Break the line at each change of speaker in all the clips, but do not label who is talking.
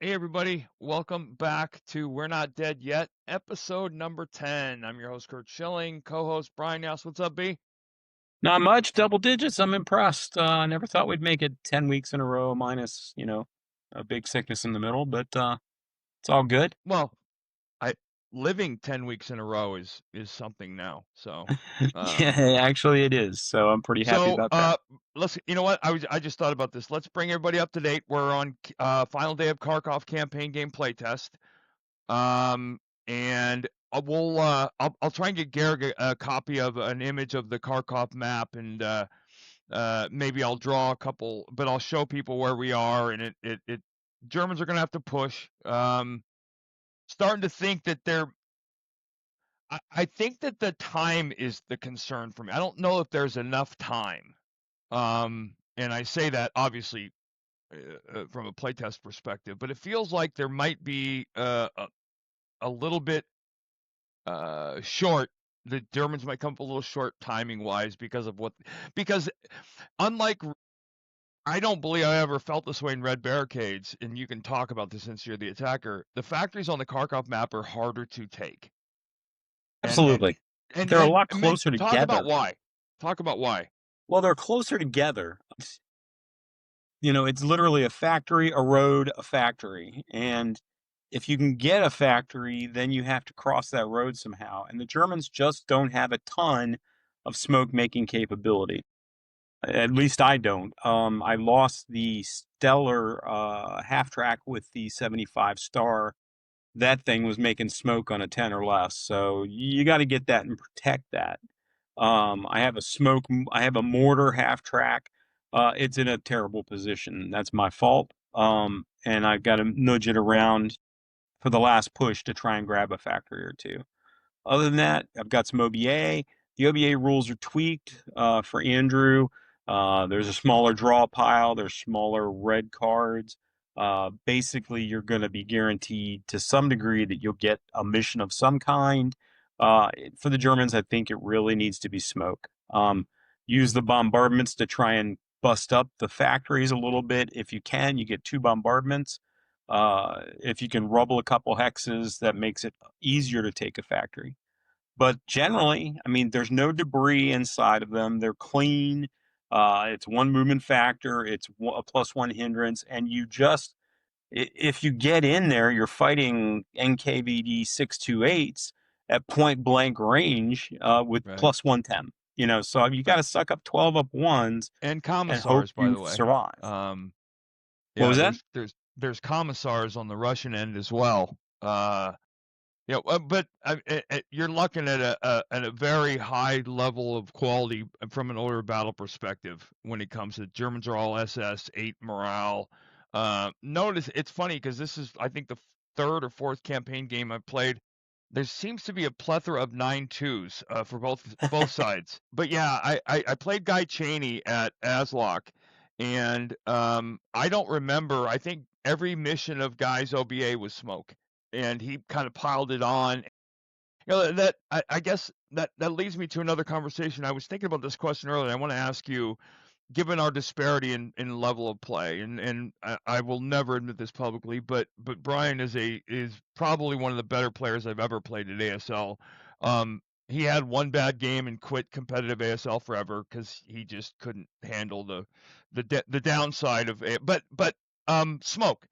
Hey everybody, welcome back to We're Not Dead Yet, episode number 10. I'm your host Kurt Schilling, co-host Brian Yass. What's up, B?
Not much, double digits. I'm impressed. I never thought we'd make it 10 weeks in a row minus, a big sickness in the middle, but it's all good.
Well, I living 10 weeks in a row is something now. So, um
Yeah, actually it is. So I'm pretty happy
so
about that.
uh let's you know what? I just thought about this. Let's bring everybody up to date. We're on final day of Kharkov campaign game playtest. Um and I'll try and get Garrick a copy of an image of the Kharkov map and maybe I'll draw a couple, but I'll show people where we are, and it Germans are going to have to push. Starting to think that I think that the time is the concern for me. I don't know if there's enough time. And I say that obviously from a playtest perspective, but it feels like there might be a little bit short. The Germans might come up a little short timing wise because unlike I don't believe I ever felt this way in Red Barricades, and you can talk about this since you're the attacker. The factories on the Kharkov map are harder to take, and
Absolutely. They're a lot closer
talk about
together.
why. Talk about why.
Well, they're closer together. It's literally a factory, a road, a factory. And if you can get a factory, then you have to cross that road somehow. And the Germans just don't have a ton of smoke making capability. At least I don't. I lost the stellar half track with the 75 star. That thing was making smoke on a 10 or less. So you got to get that and protect that. I have a mortar half track. It's in a terrible position. That's my fault. And I've got to nudge it around for the last push to try and grab a factory or two. Other than that, I've got some OBA. The OBA rules are tweaked for Andrew. There's a smaller draw pile. There's smaller red cards. Basically, you're going to be guaranteed to some degree that you'll get a mission of some kind. For the Germans, I think it really needs to be smoke. Use the bombardments to try and bust up the factories a little bit. If you can, you get two bombardments. If you can rubble a couple hexes, that makes it easier to take a factory. But generally, I mean, there's no debris inside of them. They're clean. It's one movement factor. It's a +1 hindrance, and if you get in there, you're fighting NKVD 628s at point blank range with
Right.
+110. So you got
Right.
to suck up 12 up ones
And
and hope
commissars, by
you
the way.
survive.
Um,
What
yeah,
was that?
there's commissars on the Russian end as well. But you're looking at a very high level of quality from an order of battle perspective when it comes to Germans are all SS 8 morale. Notice it's funny because this is I think the third or fourth campaign game I've played. There seems to be a plethora of 9-2s for both sides. But yeah, I played Guy Cheney at Aslock, and I don't remember. I think every mission of Guy's OBA was smoke, and he kind of piled it on. That I guess that leads me to another conversation. I was thinking about this question earlier. I want to ask you, given our disparity in level of play, and I will never admit this publicly, but Brian is probably one of the better players I've ever played at ASL. He had one bad game and quit competitive ASL forever because he just couldn't handle the downside of it. But smoke.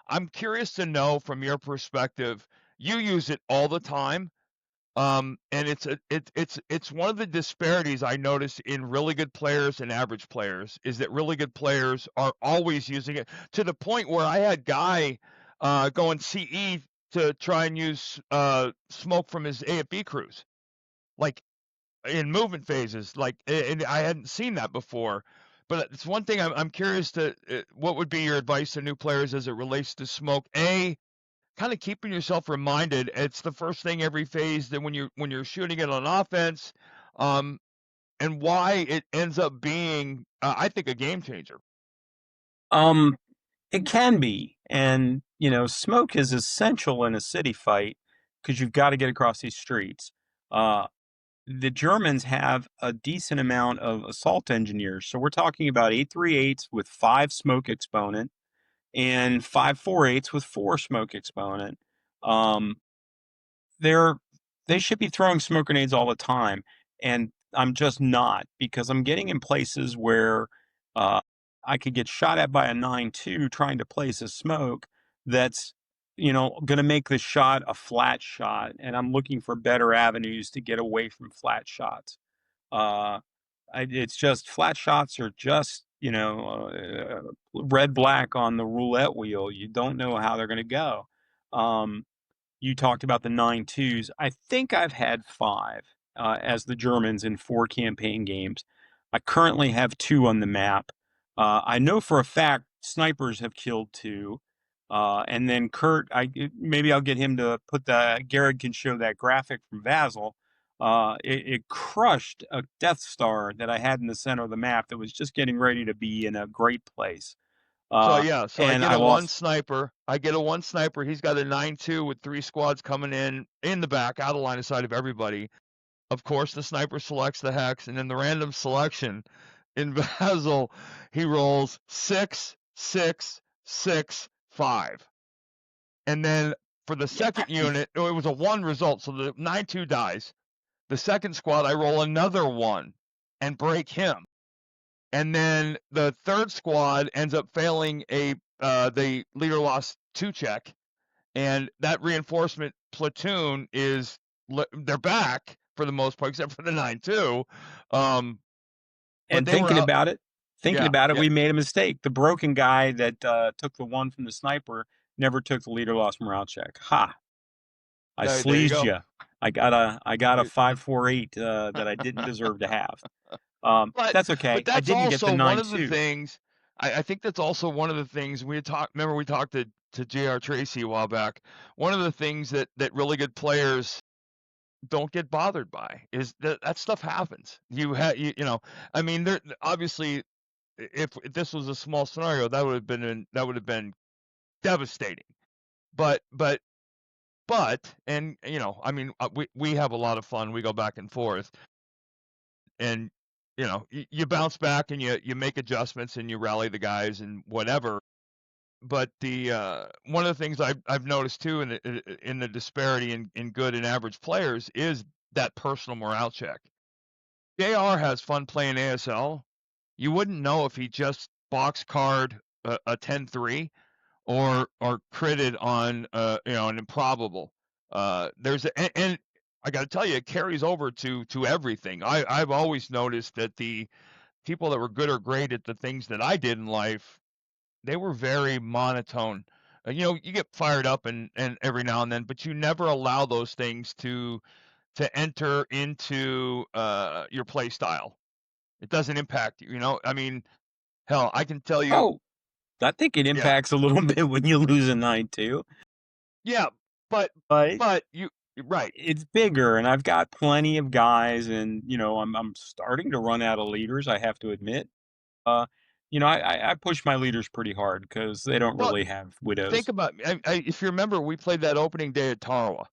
I'm curious to know from your perspective. You use it all the time. And it's one of the disparities I notice in really good players and average players is that really good players are always using it to the point where I had Guy going CE to try and use smoke from his AFB crews, like in movement phases, like and I hadn't seen that before. But it's one thing I'm curious to what would be your advice to new players as it relates to smoke? Kind of keeping yourself reminded it's the first thing every phase that when you're shooting it on offense, um, and why it ends up being, I think, a game changer.
Um, it can be. And, smoke is essential in a city fight because you've got to get across these streets. Uh, the Germans have a decent amount of assault engineers. So we're talking about 838s with 5 smoke exponent and 5.48s with 4 smoke exponent. Um, they're they should be throwing smoke grenades all the time, and I'm just not, because I'm getting in places where uh, I could get shot at by a 9.2 trying to place a smoke that's going to make the shot a flat shot, and I'm looking for better avenues to get away from flat shots. Uh, it's just flat shots are just red black on the roulette wheel. You don't know how they're going to go. Um, you talked about the 9.2s. I think I've had 5 as the Germans in 4 campaign games. I currently have 2 on the map. I know for a fact snipers have killed 2. And then Kurt, maybe I'll get him to put Garrett can show that graphic from Vasil. It crushed a Death Star that I had in the center of the map that was just getting ready to be in a great place.
So yeah, so I
And
get
I
a one
lost.
sniper. I get a one sniper. He's got a 9-2 with 3 squads coming in the back, out of line of sight of everybody. Of course, the sniper selects the hex, and in the random selection in Basil, he rolls 6, 6, 6, 5. And then for the second unit, it was a 1 result, so the 9-2 dies. The second squad, I roll another 1 and break him. And then the third squad ends up failing the leader lost 2 check, and that reinforcement platoon they're back for the most part, except for the 9-2. But
And
they were out.
thinking
Yeah,
about it,
yeah.
we made a mistake. The broken guy that took the 1 from the sniper never took the leader lost morale check. Ha! I
There you
sleazed
go.
you. I got a 5.48 that I didn't deserve to have.
But
That's
but
okay. I
that's
didn't get the
also one of the
9.2.
things. I think that's also one of the things we had talked. Remember, we talked to J.R. Tracy a while back. One of the things that really good players don't get bothered by is that stuff happens. I mean, there obviously, if this was a small scenario, that would have been devastating. But and I mean, we have a lot of fun. We go back and forth, and you bounce back and you make adjustments and you rally the guys and whatever. But the one of the things I've noticed too in the disparity in good and average players is that personal morale check. JR has fun playing ASL. You wouldn't know if he just box card a 10-3 or critted on an improbable. And I got to tell you, it carries over to everything. I've always noticed that the people that were good or great at the things that I did in life, they were very monotone. You get fired up and every now and then, but you never allow those things to enter into your play style. It doesn't impact you. I mean, hell, I can tell you,
Oh, I think it
yeah,
impacts a little bit when you lose a 9.2,
yeah, but
but
but you're right.
it's bigger, and I've got plenty of guys, and I'm starting to run out of leaders, I have to admit. Uh, I push my leaders pretty hard because they don't
No,
really have
think
widows.
about if you remember, we played that opening day at Tarawa,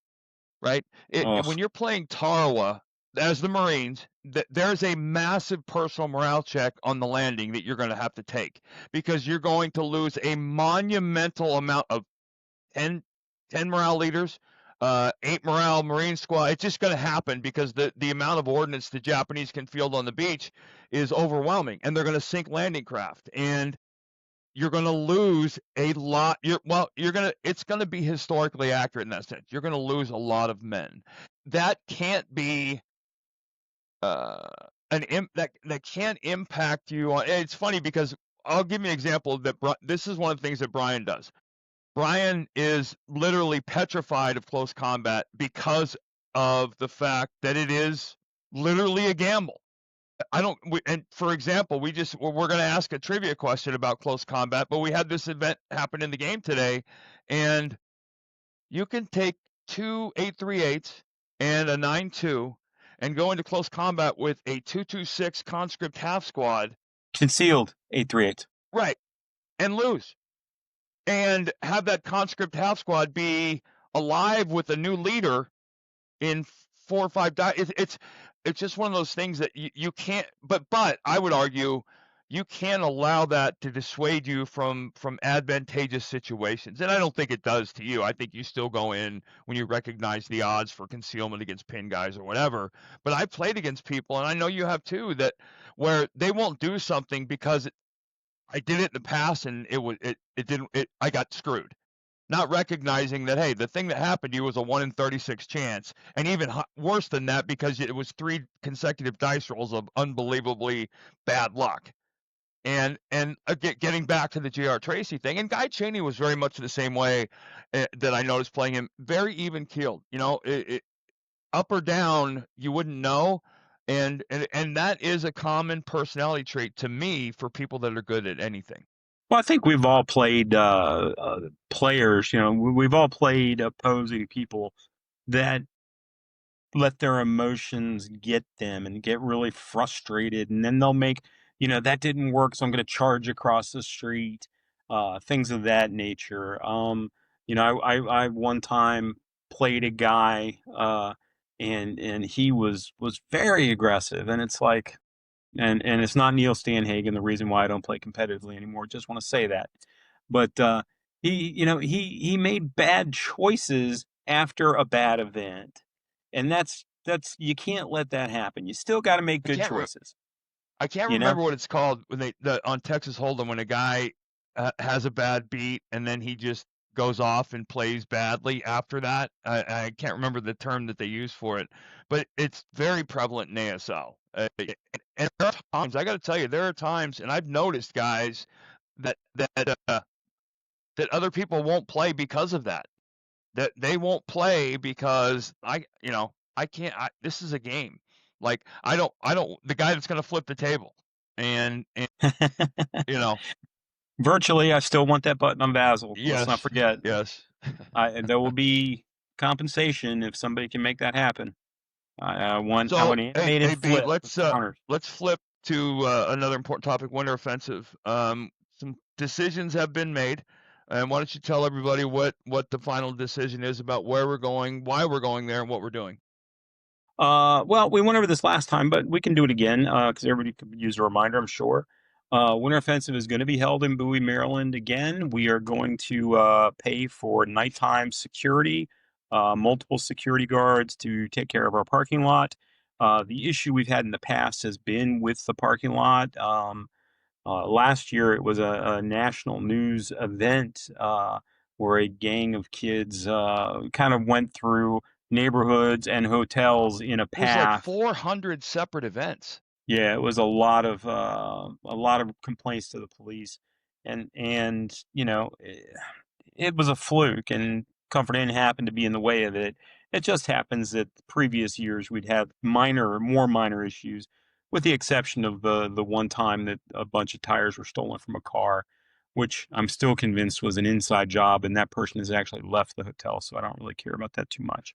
right?
Oh,
When you're playing Tarawa as the Marines, there's a massive personal morale check on the landing that you're going to have to take because you're going to lose a monumental amount of 10, 10 morale leaders, 8 morale Marine squad. It's just going to happen because the amount of ordnance the Japanese can field on the beach is overwhelming, and they're going to sink landing craft. And you're going to lose a lot. It's going to be historically accurate in that sense. You're going to lose a lot of men. That can't be uh, that can't impact you on. It's funny because I'll give you an example that this is one of the things that Brian does. Brian is literally petrified of close combat because of the fact that it is literally a gamble. And for example, we're going to ask a trivia question about close combat, but we had this event happen in the game today, and you can take 2 8.38s and a 9.2 and go into close combat with a 2.26 conscript half squad,
concealed 8.38.
right, and lose, and have that conscript half squad be alive with a new leader in 4 or 5 it's just one of those things that you can't. But I would argue you can't allow that to dissuade you from advantageous situations. And I don't think it does to you. I think you still go in when you recognize the odds for concealment against pin guys or whatever. But I played against people, and I know you have too, that where they won't do something because I did it in the past and it didn't it I got screwed. Not recognizing that, hey, the thing that happened to you was a 1 in 36 chance, and even worse than that because it was 3 consecutive dice rolls of unbelievably bad luck. And getting back to the J.R. Tracy thing, and Guy Cheney was very much the same way that I noticed playing him, very even keeled. Up or down, you wouldn't know, and that is a common personality trait to me for people that are good at anything.
Well, I think we've all played players. We've all played opposing people that let their emotions get them and get really frustrated, and then they'll make, that didn't work, so I'm going to charge across the street, things of that nature. I one time played a guy, and he was very aggressive, and it's like, and it's not Neil Stanhagen, the reason why I don't play competitively anymore. Just want to say that. But he made bad choices after a bad event, and that's you can't let that happen. You still got to make
I
good
can't re-
choices.
I can't
You know.
remember what it's called when on Texas Hold'em when a guy has a bad beat and then he just goes off and plays badly after that. I can't remember the term that they use for it, but it's very prevalent in ASL. And there are times I got to tell you, there are times, and I've noticed guys that that other people won't play because of that. That they won't play because I can't. This is a game. Like I don't. The guy that's going to flip the table, and you know,
Virtually, I still want that button on Basil. Let's not
yes,
forget.
yes.
There will be compensation if somebody can make that happen. I
So
want
hey
animated
B,
flip with counters.
let's flip to another important topic: winter offensive. Some decisions have been made, and why don't you tell everybody what the final decision is about where we're going, why we're going there, and what we're doing.
Well, we went over this last time, but we can do it again because everybody could use a reminder, I'm sure. Winter Offensive is going to be held in Bowie, Maryland again. We are going to pay for nighttime security, multiple security guards to take care of our parking lot. The issue we've had in the past has been with the parking lot. Last year, it was a national news event where a gang of kids kind of went through neighborhoods and hotels in a
It was like
path.
400 separate events.
Yeah, it was a lot of complaints to the police, and it was a fluke, and Comfort Inn happened to be in the way of it. It just happens that the previous years we'd have more minor issues, with the exception of the one time that a bunch of tires were stolen from a car, which I'm still convinced was an inside job, and that person has actually left the hotel, so I don't really care about that too much.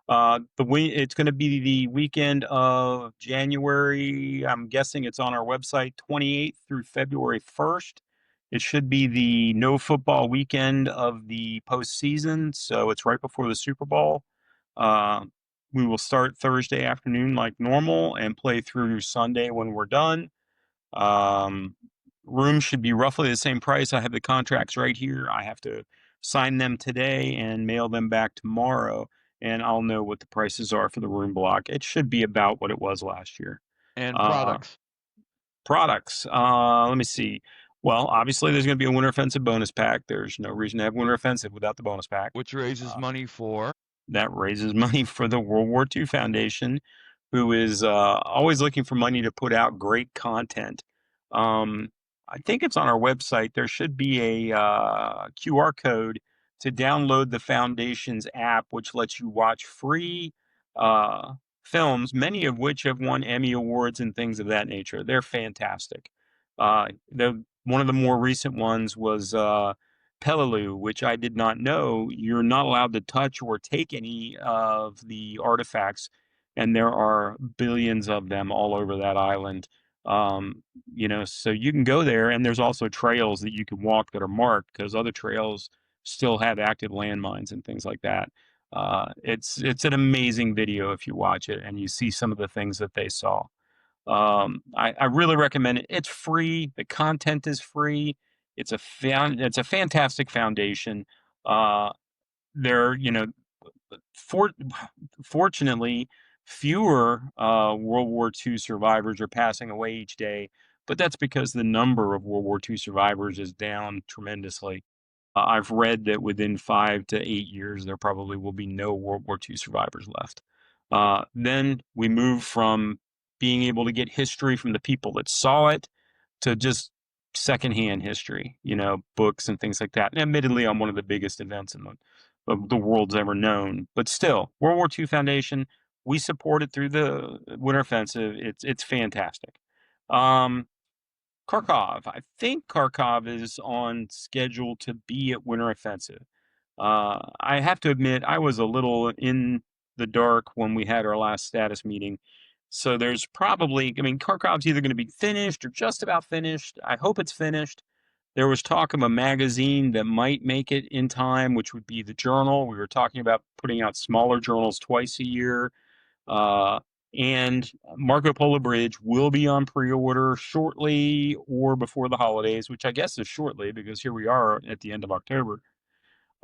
It's going to be the weekend of January. I'm guessing it's on our website, 28th through February 1st. It should be the no football weekend of the postseason, so it's right before the Super Bowl. Uh, we will start Thursday afternoon like normal and play through Sunday when we're done. Um, Rooms should be roughly the same price. I have the contracts right here. I have to sign them today and mail them back tomorrow, and I'll know what the prices are for the room block. It should be about what it was last year.
And
Uh,
products,
Products. Let me see. Well, obviously, there's going to be a Winter Offensive bonus pack. There's no reason to have Winter Offensive without the bonus pack.
which raises
Uh,
money for.
that raises money for the World War II Foundation, who is always looking for money to put out great content. Um, I think it's on our website. There should be a QR code to download the Foundation's app, which lets you watch free uh, films, many of which have won Emmy Awards and things of that nature. They're fantastic. One of the more recent ones was Peleliu, which I did not know. You're not allowed to touch or take any of the artifacts, and there are billions of them all over that island. So you can go there, and there's also trails that you can walk that are marked because other trails still have active landmines and things like that. It's an amazing video if you watch it and you see some of the things that they saw. I really recommend it. It's free. The content is free. It's a fantastic foundation. Uh, there, for, fortunately, fewer World War II survivors are passing away each day, but that's because the number of World War II survivors is down tremendously. I've read that within 5 to 8 years, there probably will be no World War II survivors left. Then we move from being able to get history from the people that saw it to just secondhand history, books and things like that. And admittedly, on one of the biggest events in the world's ever known, but still, World War II Foundation, we support it through the Winter Offensive. It's fantastic. Um, Kharkov. I think Kharkov is on schedule to be at Winter Offensive. I have to admit, I was a little in the dark when we had our last status meeting. So there's probably, I mean, Kharkov's either going to be finished or just about finished. I hope it's finished. There was talk of a magazine that might make it in time, which would be the journal. We were talking about putting out smaller journals twice a year. Uh, and Marco Polo Bridge will be on pre-order shortly or before the holidays, which I guess is shortly because here we are at the end of October.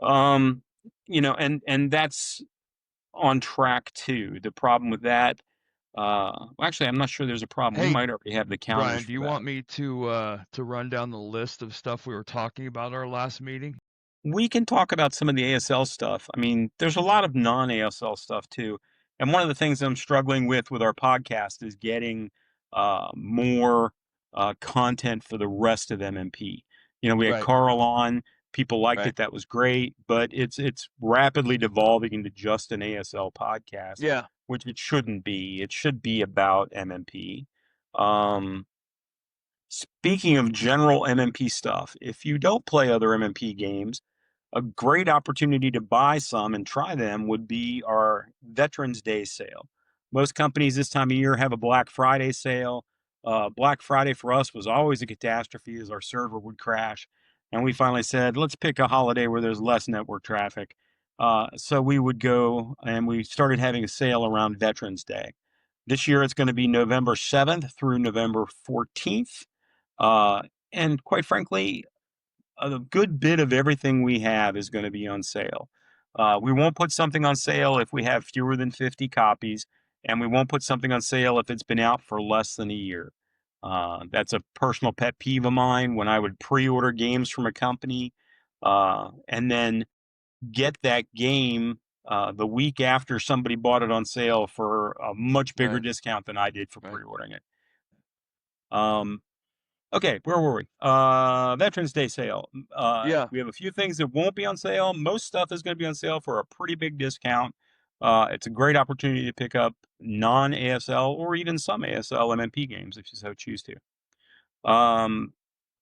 Um, and that's on track too. The problem with that, well, actually, I'm not sure there's a problem. We
Hey,
might already have the counters
Brian, do
for
you
that.
want me to run down the list of stuff we were talking about our last meeting?
We can talk about some of the ASL stuff. I mean, there's a lot of non-ASL stuff too. And one of the things I'm struggling with our podcast is getting more content for the rest of MMP. We had
Right.
Carl on. People liked
Right.
it. That was great. But it's rapidly devolving into just an ASL podcast,
Yeah.
which it shouldn't be. It should be about MMP. Um, Speaking of general MMP stuff, if you don't play other MMP games, a great opportunity to buy some and try them would be our Veterans Day sale. Most companies this time of year have a Black Friday sale. Black Friday for us was always a catastrophe as our server would crash. And we finally said, let's pick a holiday where there's less network traffic. So we would go and we started having a sale around Veterans Day. This year it's going to be November 7th through November 14th. Uh, and quite frankly, a good bit of everything we have is going to be on sale. We won't put something on sale if we have fewer than 50 copies, and we won't put something on sale if it's been out for less than a year. That's a personal pet peeve of mine when I would pre order games from a company and then get that game the week after somebody bought it on sale for a much bigger
Right.
discount than I did for
Right.
pre ordering it. Um, Okay, where were we? Veterans Day sale.
Yeah.
We have a few things that won't be on sale. Most stuff is going to be on sale for a pretty big discount. It's a great opportunity to pick up non-ASL or even some ASL MMP games if you so choose to.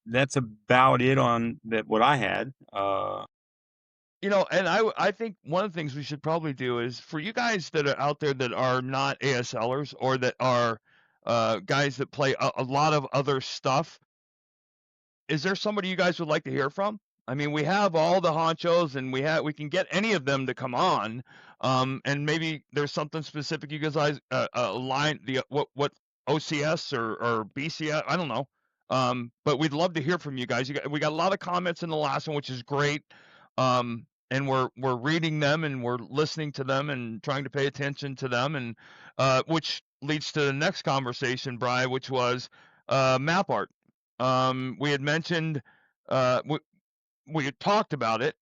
That's about it on that. What I had.
And I think one of the things we should probably do is for you guys that are out there that are not ASLers or that are guys that play a lot of other stuff. Is there somebody you guys would like to hear from? I mean, we have all the honchos, and we can get any of them to come on, and maybe there's something specific you guys line the what OCS or BCS, I don't know, but we'd love to hear from you guys. We got a lot of comments in the last one, which is great, and we're reading them and we're listening to them and trying to pay attention to them, and which leads to the next conversation, Brian, which was map art. We had mentioned, we had talked about it.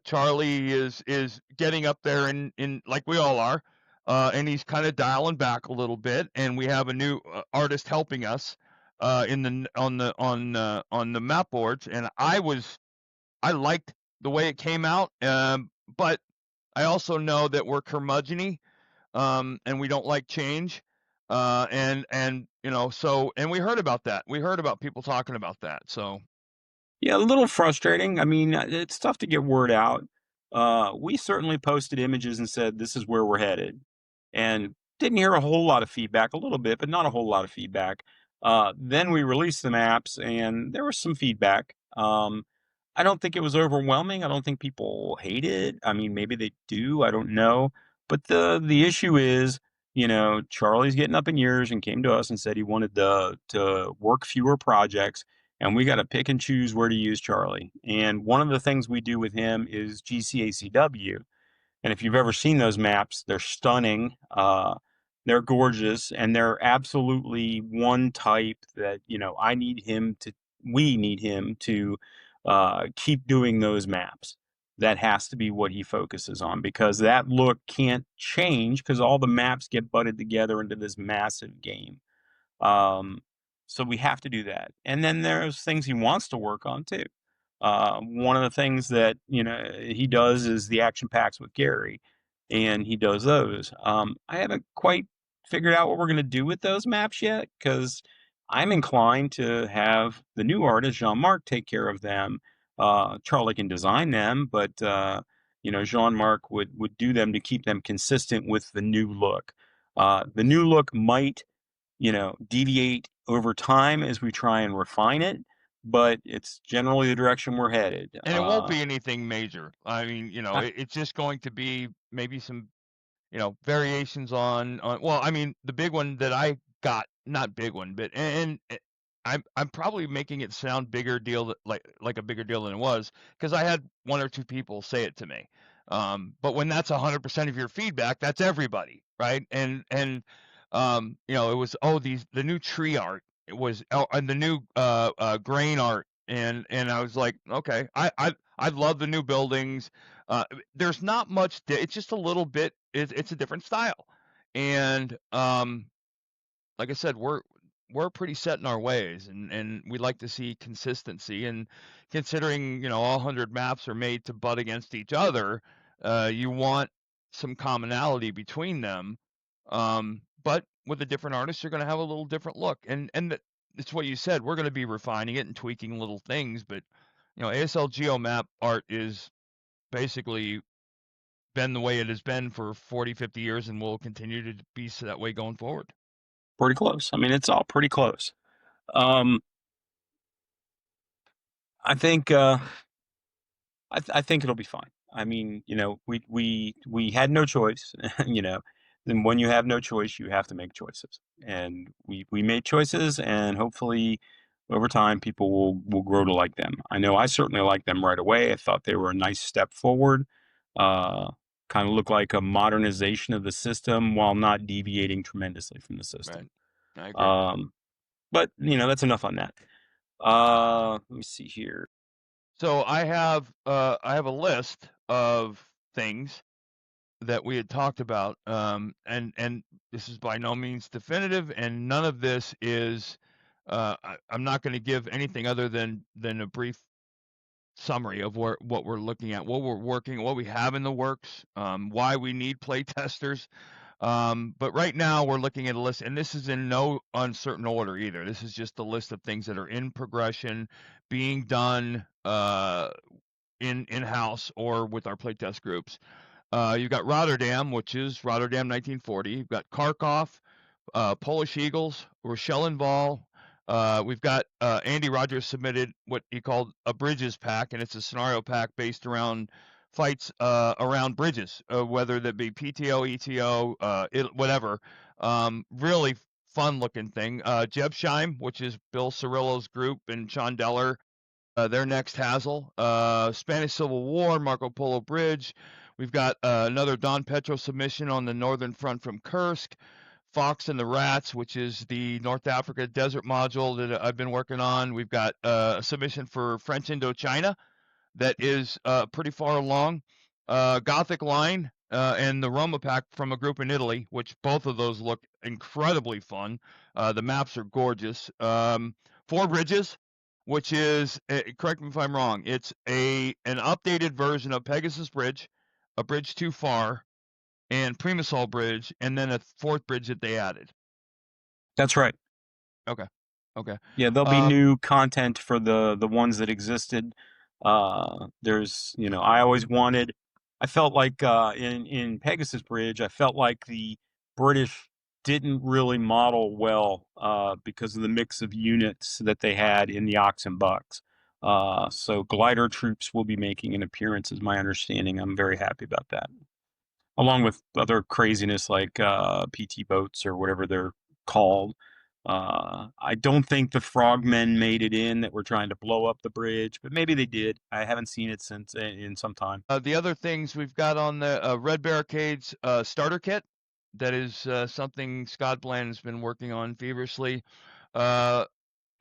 Charlie is getting up there in like we all are, and he's kind of dialing back a little bit. And we have a new artist helping us in the on the map boards. And I liked the way it came out, but I also know that we're curmudgeony, and we don't like change. And so and we heard about that. We heard about people talking about that. So
Yeah, a little frustrating. I mean, it's tough to get word out. We certainly posted images and said this is where we're headed, and didn't hear a whole lot of feedback. A little bit, but not a whole lot of feedback. Then we released the maps, and there was some feedback. I don't think it was overwhelming. I don't think people hate it. I mean, maybe they do. I don't know. But the issue is, Charlie's getting up in years and came to us and said he wanted to work fewer projects, and we got to pick and choose where to use Charlie. And one of the things we do with him is GCACW. And if you've ever seen those maps, they're stunning. They're gorgeous, and they're absolutely one type that, we need him to keep doing those maps. That has to be what he focuses on because that look can't change because all the maps get butted together into this massive game. Um, so we have to do that. And then there's things he wants to work on too. One of the things that he does is the action packs with Gary, and he does those. I haven't quite figured out what we're going to do with those maps yet because I'm inclined to have the new artist Jean-Marc take care of them. Charlie can design them, but Jean-Marc would do them to keep them consistent with the new look. The new look might deviate over time as we try and refine it, but it's generally the direction we're headed.
And it won't be anything major. I mean,
Uh,
it's just going to be maybe some, variations on well, I mean, the big one that I got, not big one, but I'm probably making it sound bigger deal like a bigger deal than it was because I had one or two people say it to me. But when that's 100% of your feedback, that's everybody, right? It was the new tree art. It was and the new grain art, and I was like, okay, I love the new buildings. There's not much. It's just a little bit. It's a different style, and like I said, we're pretty set in our ways, and we like to see consistency. And considering all 100 maps are made to butt against each other, you want some commonality between them. But with a different artist, you're going to have a little different look, it's what you said. We're going to be refining it and tweaking little things, but ASL Geo map art is basically been the way it has been for 40, 50 years and will continue to be that way going forward.
Pretty close. I mean, it's all pretty close. Um, I think I think it'll be fine. I mean, we had no choice, Then when you have no choice, you have to make choices, and we made choices, and hopefully, over time, people will grow to like them. I know I certainly liked them right away. I thought they were a nice step forward. Uh, Kind of look like a modernization of the system while not deviating tremendously from the
Right.
system.
I agree.
Um, but that's enough on that. Let me see here.
So I have a list of things that we had talked about, and this is by no means definitive, and none of this is. I'm not going to give anything other than a brief summary of what we're looking at, what we're working, what we have in the works, why we need play testers. But right now we're looking at a list, and this is in no uncertain order either. This is just a list of things that are in progression, being done in house or with our playtest groups. You've got Rotterdam, which is Rotterdam 1940. You've got Kharkov, Polish Eagles, Rochelle and Vol. We've got Andy Rogers submitted what he called a bridges pack, and it's a scenario pack based around fights around bridges, whether that be PTO, ETO, whatever. Really fun looking thing. Jebsheim, which is Bill Cirillo's group, and Sean Deller, their next Hazel. Spanish Civil War, Marco Polo Bridge. We've got another Don Petro submission on the Northern Front from Kursk. Fox and the Rats, which is the North Africa desert module that I've been working on. We've got a submission for French Indochina that is pretty far along. Gothic Line and the Roma Pack from a group in Italy, which both of those look incredibly fun. The maps are gorgeous. Four Bridges, which is, correct me if I'm wrong, it's an updated version of Pegasus Bridge, a bridge too far, and Primasol Bridge, and then a fourth bridge that they added.
That's right.
Okay. Okay.
Yeah, there'll be
Um,
new content for the ones that existed. I always wanted. I felt like in Pegasus Bridge, I felt like the British didn't really model well because of the mix of units that they had in the Ox and Bucks. So glider troops will be making an appearance, is my understanding. I'm very happy about that. along with other craziness like PT boats or whatever they're called. I don't think the frogmen made it in that were trying to blow up the bridge, but maybe they did. I haven't seen it since in some time.
The other things we've got on the Red Barricade's starter kit. That is something Scott Bland has been working on feverishly. Uh,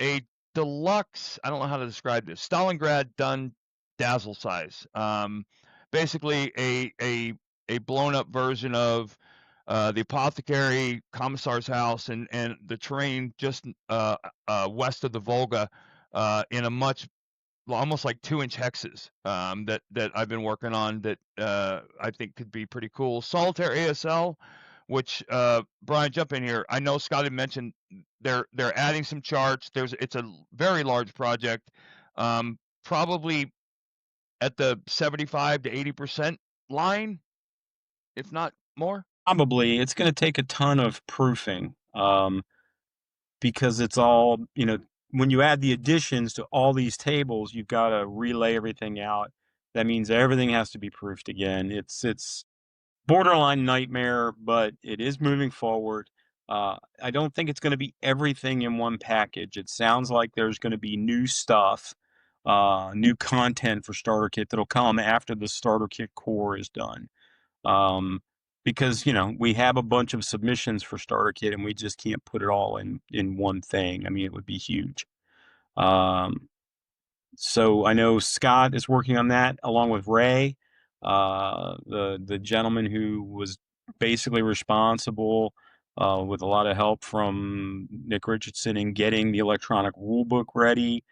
a deluxe, I don't know how to describe this, Stalingrad done dazzle size. Basically a blown up version of the apothecary, commissar's house, and the terrain just west of the Volga in a much almost like 2-inch hexes that I've been working on that I think could be pretty cool. Solitaire ASL, which Brian, jump in here. I know Scott had mentioned they're adding some charts. It's a very large project, probably at the 75 to 80% line, if not more.
Probably it's going to take a ton of proofing because it's all, when you add the additions to all these tables, you've got to relay everything out. That means everything has to be proofed again. It's borderline nightmare, but it is moving forward. I don't think it's going to be everything in one package. It sounds like there's going to be new stuff, new content for Starter Kit that'll come after the Starter Kit core is done. Um, because we have a bunch of submissions for Starter Kit, and we just can't put it all in one thing. I mean, it would be huge. Um, so I know Scott is working on that along with Ray, the gentleman who was basically responsible with a lot of help from Nick Richardson in getting the electronic rule book ready.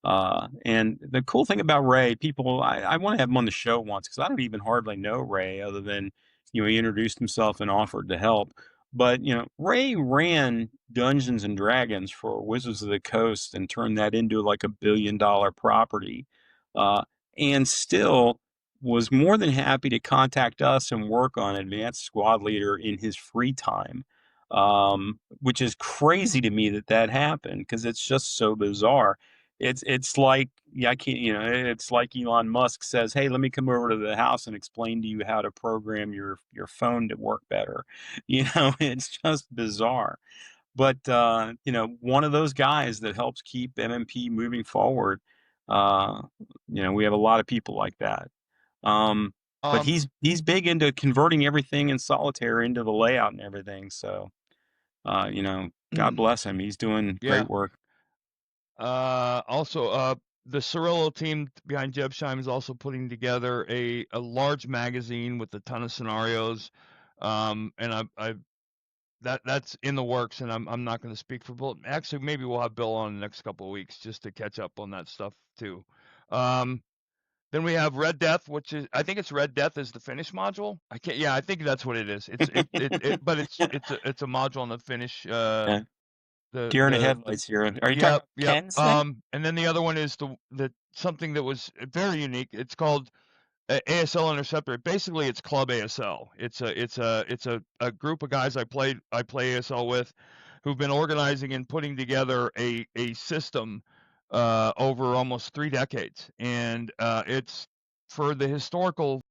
And the cool thing about Ray, I want to have him on the show once because I don't even hardly know Ray other than, he introduced himself and offered to help. But, Ray ran Dungeons and Dragons for Wizards of the Coast and turned that into like $1 billion property. Uh, and still was more than happy to contact us and work on Advanced Squad Leader in his free time. Which is crazy to me that happened because it's just so bizarre. It's like, yeah, I can't, it's like Elon Musk says, "Hey, let me come over to the house and explain to you how to program your phone to work better." It's just bizarre. But one of those guys that helps keep MMP moving forward. Uh, we have a lot of people like that. But
Um,
he's big into converting everything in solitaire into the layout and everything. So, God bless him. He's doing
yeah.
great work.
Also, the Cirillo team behind Jebsheim is also putting together a large magazine with a ton of scenarios. And I that's in the works, and I'm not going to speak for Bill. Actually, maybe we'll have Bill on the next couple of weeks just to catch up on that stuff too. Um, then we have Red Death, which is I think it's Red Death is the finish module. I can't. Yeah, I think that's what it is. But it's a module on the finish.
Yeah. Deer in the
The
headlights here. Are you talking
Yep,
about
yep.
Ken's thing?
And then the other one is the something that was very unique. It's called ASL Interceptor. Basically, it's Club ASL. It's a group of guys I play ASL with, who've been organizing and putting together a system over almost 3 decades, and it's for the historical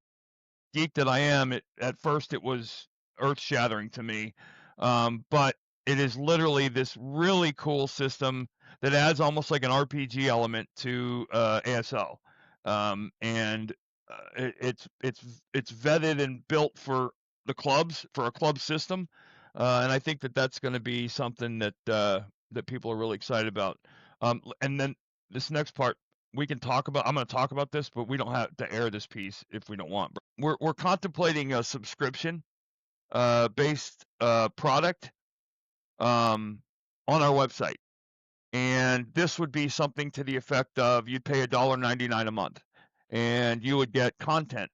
geek that I am. At first it was earth shattering to me, but it is literally this really cool system that adds almost like an RPG element to ASL, and it's vetted and built for the clubs for a club system, and I think that that's going to be something that people are really excited about. And then this next part we can talk about. I'm going to talk about this, but we don't have to air this piece if we don't want. We're contemplating a subscription based product on our website, and this would be something to the effect of you'd pay $1.99 a month, and you would get content.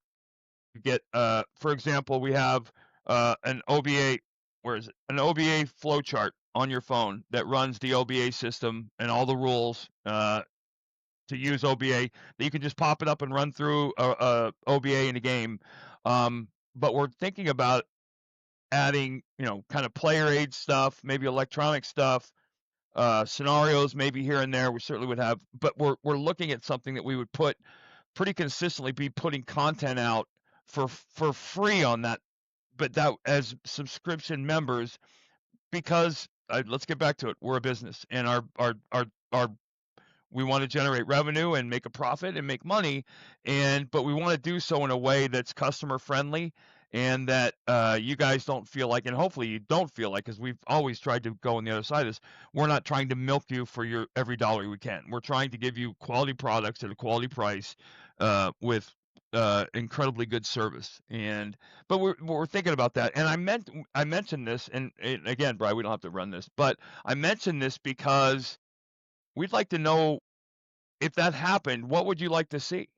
You get, for example, we have an OBA. Where is it? An OBA flowchart on your phone that runs the OBA system and all the rules to use OBA that you can just pop it up and run through a OBA in a game. But we're thinking about adding, kind of player aid stuff, maybe electronic stuff, scenarios, maybe here and there. We certainly would have, but we're looking at something that we would put pretty consistently be putting content out for free on that but that as subscription members, because let's get back to it. We're a business, and our we want to generate revenue and make a profit and make money, but we want to do so in a way that's customer friendly, and that you guys don't feel like, and hopefully you don't feel like, because we've always tried to go on the other side of this. We're not trying to milk you for your every dollar we can. We're trying to give you quality products at a quality price, with incredibly good service. And but we're thinking about that. And I mentioned this, and again, Brian, we don't have to run this, but I mentioned this because we'd like to know, if that happened, what would you like to see?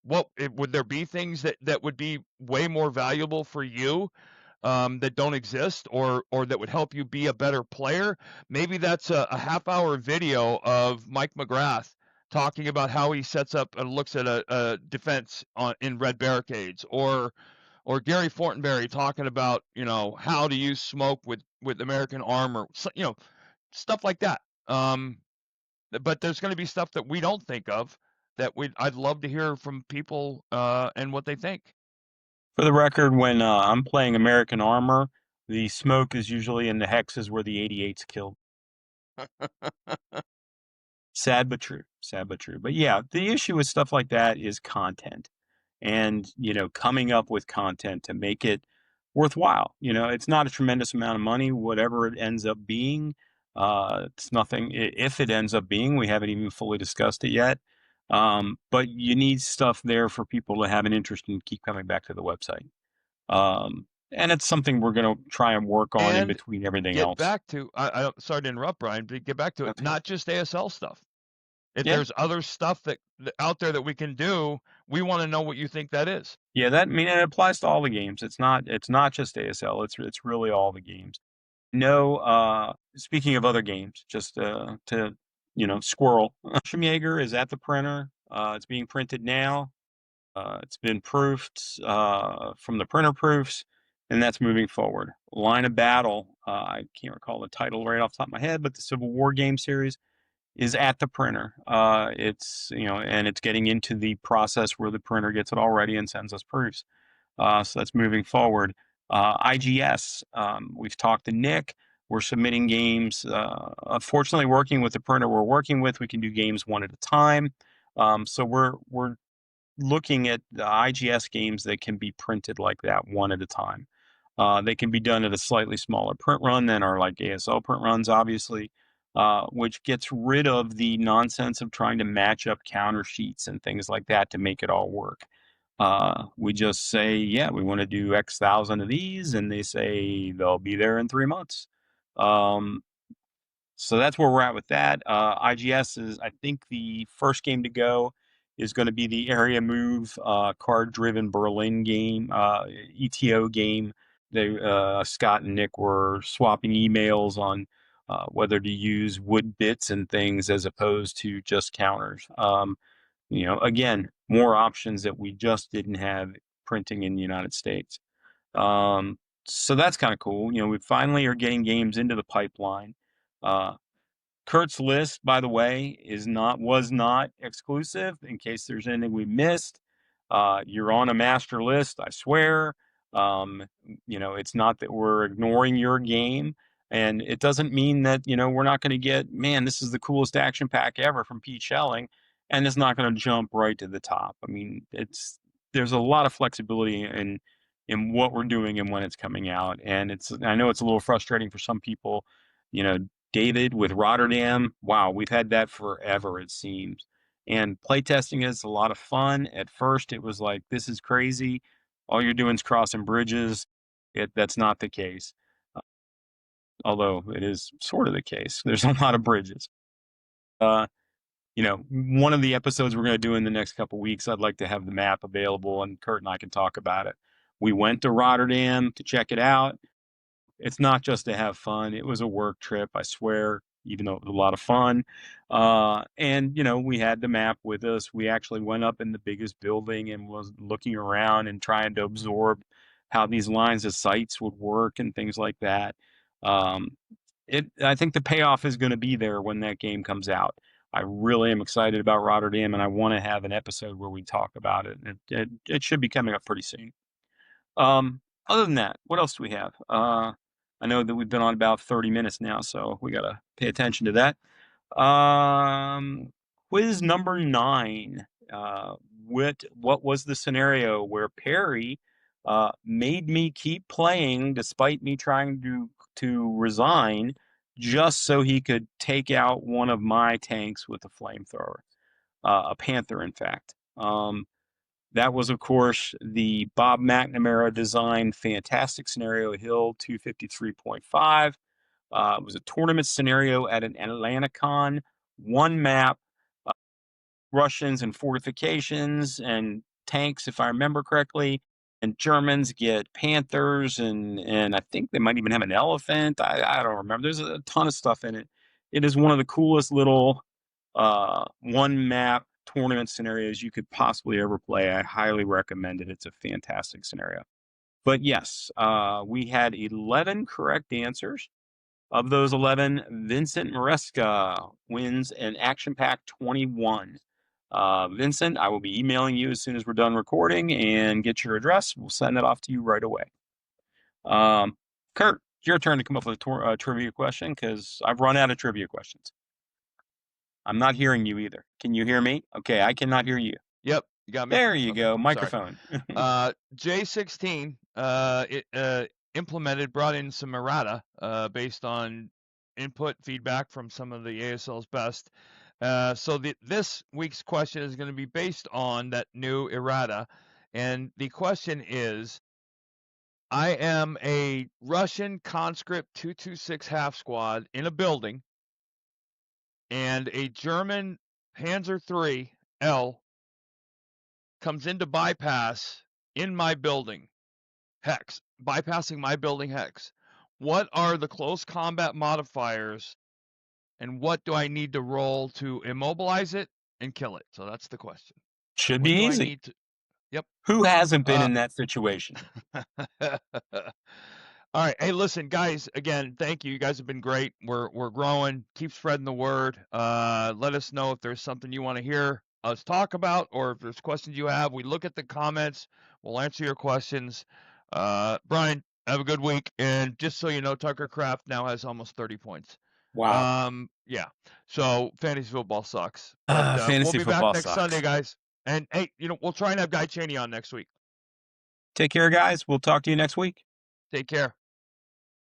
Would there be things that would be way more valuable for you, that don't exist, or that would help you be a better player? Maybe that's a half-hour video of Mike McGrath talking about how he sets up and looks at a defense in red barricades, or Gary Fortenberry talking about, how to use smoke with American armor, so, stuff like that. But there's going to be stuff that we don't think of, that I'd love to hear from people, and what they think.
For the record, when I'm playing American Armor, the smoke is usually in the hexes where the 88's killed. Sad but true. Sad but true. But yeah, the issue with stuff like that is content. And, coming up with content to make it worthwhile. It's not a tremendous amount of money, whatever it ends up being. It's nothing, if it ends up being, we haven't even fully discussed it yet. But you need stuff there for people to have an interest and keep coming back to the website. And it's something we're going to try and work on in
And
between everything
get
else.
back to, I don't, sorry to interrupt, Brian, but get back to it.
That's okay.
Not just ASL stuff. If
Yeah.
there's other stuff out there that we can do, we want to know what you think that is.
Yeah, I mean, it applies to all the games. It's not just ASL. It's really all the games. No, speaking of other games, just to squirrel. Jaeger is at the printer. It's being printed now. It's been proofed from the printer proofs, and that's moving forward. Line of Battle. I can't recall the title right off the top of my head, but the Civil War game series is at the printer. It's and it's getting into the process where the printer gets it all ready and sends us proofs. So that's moving forward. IGS, we've talked to Nick. We're submitting games. Unfortunately, working with the printer we're working with, we can do games one at a time. So we're looking at the IGS games that can be printed like that one at a time. They can be done at a slightly smaller print run than our like ASL print runs, obviously, which gets rid of the nonsense of trying to match up counter sheets and things like that to make it all work. We just say, yeah, we want to do X thousand of these, and they say they'll be there in 3 months. Um, so that's where we're at with that. IGS is, I think, the first game to go is going to be the Area Move card-driven Berlin game, ETO game. Scott and Nick were swapping emails on whether to use wood bits and things as opposed to just counters. Again, more options that we just didn't have printing in the United States. So that's kind of cool. We finally are getting games into the pipeline. Uh, Kurt's list, by the way, was not exclusive. In case there's anything we missed, you're on a master list. I swear. It's not that we're ignoring your game, and it doesn't mean that we're not going to get. Man, this is the coolest action pack ever from Pete Shelling, and it's not going to jump right to the top. I mean, there's a lot of flexibility in what we're doing and when it's coming out, and I know it's a little frustrating for some people. You know, David with Rotterdam. Wow, we've had that forever, it seems. And playtesting is a lot of fun. At first, it was like, this is crazy. All you're doing is crossing bridges. That's not the case. Uh, Although it is sort of the case. There's a lot of bridges. Uh, one of the episodes we're going to do in the next couple weeks, I'd like to have the map available and Kurt and I can talk about it. We went to Rotterdam to check it out. It's not just to have fun. It was a work trip, I swear, even though it was a lot of fun. And, we had the map with us. We actually went up in the biggest building and was looking around and trying to absorb how these lines of sights would work and things like that. Um, I think the payoff is going to be there when that game comes out. I really am excited about Rotterdam, and I want to have an episode where we talk about it. It should be coming up pretty soon. Um, Other than that, what else do we have? I know that we've been on about 30 minutes now, so we gotta pay attention to that. Um, Quiz number 9. Uh, what was the scenario where Perry made me keep playing despite me trying to resign just so he could take out one of my tanks with a flamethrower, a Panther, in fact. That was, of course, the Bob McNamara designed Fantastic Scenario Hill 253.5. It was a tournament scenario at an Atlanticon, one map, uh, Russians and fortifications and tanks, if I remember correctly. And Germans get Panthers, and I think they might even have an elephant. I don't remember. There's a ton of stuff in it. It is one of the coolest little one map tournament scenarios you could possibly ever play. I highly recommend it. It's a fantastic scenario. But yes, we had 11 correct answers. Of those 11, Vincent Maresca wins an Action Pack 21. Vincent, I will be emailing you as soon as we're done recording and get your address. We'll send it off to you right away. Kurt, it's your turn to come up with a trivia question because I've run out of trivia questions. I'm not hearing you either. Can you hear me? Okay, I cannot hear you.
Yep, you got me?
There you
Okay,
go,
sorry.
microphone.
J16 brought in some errata based on input feedback from some of the ASL's best. So this week's question is going to be based on that new errata. And the question is, I am a Russian conscript 226 half squad in a building, and a German Panzer III L comes into bypass in my building hex, bypassing my building hex. What are the close combat modifiers, and what do I need to roll to immobilize it and kill it? So that's the question.
Should
What
be
do I
easy.
need to? Yep.
Who hasn't been
Uh,
in that situation?
All right. Hey, listen, guys. Again, thank you. You guys have been great. We're growing. Keep spreading the word. Let us know if there's something you want to hear us talk about, or if there's questions you have. We look at the comments. We'll answer your questions. Brian, have a good week. And just so you know, Tucker Craft now has almost 30 points.
Wow.
Yeah. So fantasy football sucks, but we'll
Fantasy
be back
football
next Sunday,
sucks.
guys. And hey, we'll try and have Guy Cheney on next week.
Take care, guys. We'll talk to you next week.
Take care.